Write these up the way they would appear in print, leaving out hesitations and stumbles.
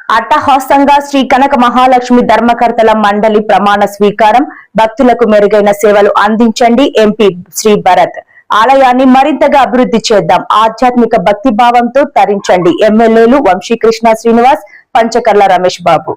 అట్టహాసంగా శ్రీ కనక మహాలక్ష్మి ధర్మకర్తల మండలి ప్రమాణ స్వీకారం. భక్తులకు మెరుగైన సేవలు అందించండి. ఎంపీ శ్రీ భరత్. ఆలయాన్ని మరింతగా అభివృద్ధి చేద్దాం. ఆధ్యాత్మిక భక్తి భావంతో తరించండి. ఎమ్మెల్యేలు వంశీకృష్ణ శ్రీనివాస్, పంచకర్ల రమేష్ బాబు.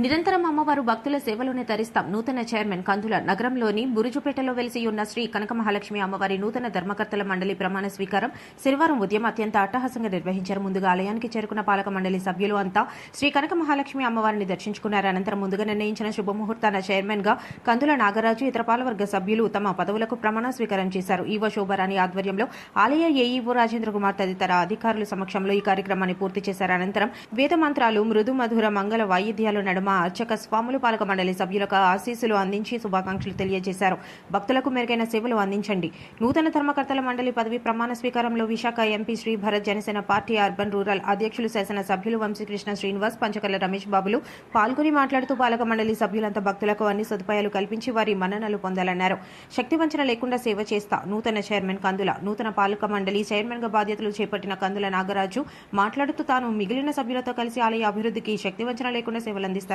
నిరంతరం అమ్మవారు భక్తుల సేవలోనే తరిస్తాం. నూతన చైర్మన్ కందుల. నగరంలోని బురుజుపేటలో వెలిసి ఉన్న శ్రీ కనక మహాలక్ష్మి అమ్మవారి నూతన ధర్మకర్తల మండలి ప్రమాణ స్వీకారం శనివారం ఉదయం అత్యంత అట్టహాసంగా నిర్వహించారు. ముందుగా ఆలయానికి చేరుకున్న పాలక మండలి సభ్యులు అంతా శ్రీ కనక మహాలక్ష్మి అమ్మవారిని దర్శించుకున్నారు. అనంతరం ముందుగా నిర్ణయించిన శుభముహూర్తాన చైర్మన్ గా కందుల నాగరాజు, ఇతర పాలవర్గ సభ్యులు తమ పదవులకు ప్రమాణ స్వీకారం చేశారు. ఈవో శోభారాణి ఆధ్వర్యంలో ఆలయ ఏఈఓ రాజేంద్ర కుమార్ తదితర అధికారుల సమక్షంలో ఈ కార్యక్రమాన్ని పూర్తి చేశారు. అనంతరం వేద మంత్రాలు, మృదు మధుర మంగళ వాయిద్యాలు నడుమ అర్చక స్వాములు పాలక మండలి సభ్యులకు ఆశీస్సులు అందించి శుభాకాంక్షలు తెలియజేశారు. భక్తులకు మెరుగైన సేవలు అందించండి. నూతన ధర్మకర్తల మండలి పదవి ప్రమాణ స్వీకారంలో Visakha MP Shri Bharat, Janasena party urban rural అధ్యక్షులు శాసన సభ్యులు వంశీకృష్ణ శ్రీనివాస్, పంచకర్ల రమేష్ బాబులు పాల్గొని మాట్లాడుతూ పాలక మండలి సభ్యులంతా భక్తులకు అన్ని సదుపాయాలు కల్పించి వారి మన్ననలు పొందాలన్నారు. శక్తి వంచన లేకుండా సేవ చేస్తా. నూతన చైర్మన్ కందుల. నూతన పాలక మండలి చైర్మన్ గా బాధ్యతలు చేపట్టిన కందుల నాగరాజు మాట్లాడుతూ తాను మిగిలిన సభ్యులతో కలిసి ఆలయ అభివృద్ధికి శక్తి వంచన లేకుండా సేవలు అందిస్తానన్నారు.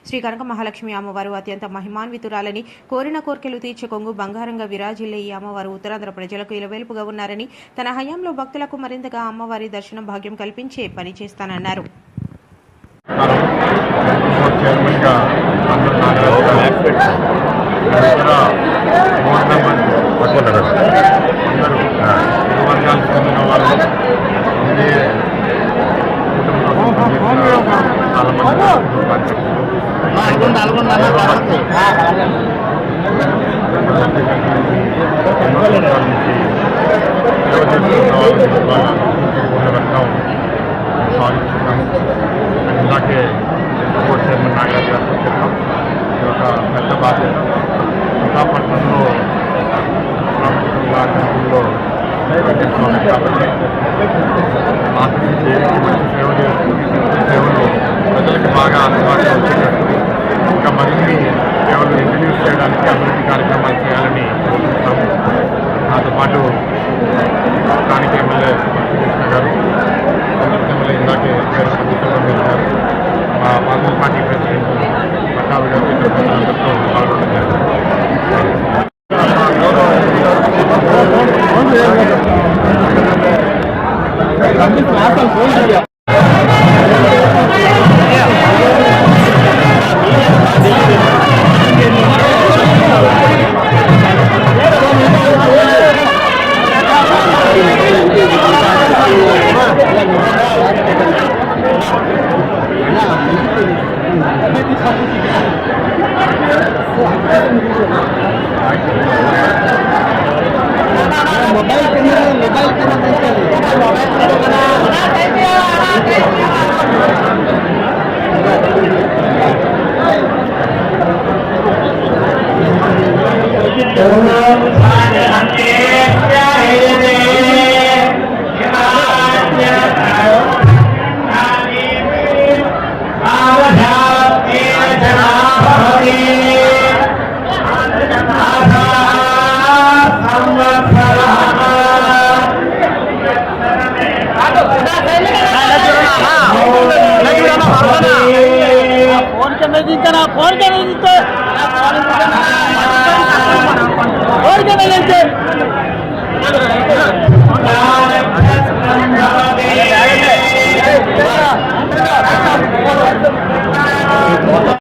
శ్రీ కనక మహాలక్ష్మి అమ్మవారు అత్యంత మహిమాన్వితురాలని, కోరిన కోర్కెలు తీర్చే కొంగు బంగారంగా విరాజిల్లే ఈ అమ్మవారు ఉత్తరాంధ్ర ప్రజలకు ఇలవేల్పుగా ఉన్నారని, తన హయాంలో భక్తులకు మరింతగా అమ్మవారి దర్శనం భాగ్యం కల్పించే పని చేస్తానన్నారు. ఇందాకే బోర్డు చైర్మన్ నాగరాజు గారు చెప్పాం. ఇది ఒక పెద్ద బాధ్యత. విశాఖపట్నంలో టెంపుల్లో కాబట్టి ఆశించి మంచి సేవలు ప్రజలకు బాగా అందుబాటులో వచ్చేటట్టు ఇంకా మరిన్ని సేవలు ఇంట్రడ్యూస్ చేయడానికి అభివృద్ధి కార్యక్రమాలు చేయాలని కోరుకుంటున్నాము. నాతో పాటు స్థానిక ఎమ్మెల్యే కృష్ణ గారు, ఎమ్మెల్యే ఇందాకే గారు, మా కాంగ్రెస్ పార్టీ ప్రెసిడెంట్ ప్రతాప్ గారు, ఇతర ప్రజలందరితో పాల్గొనడం జరిగింది. फोन के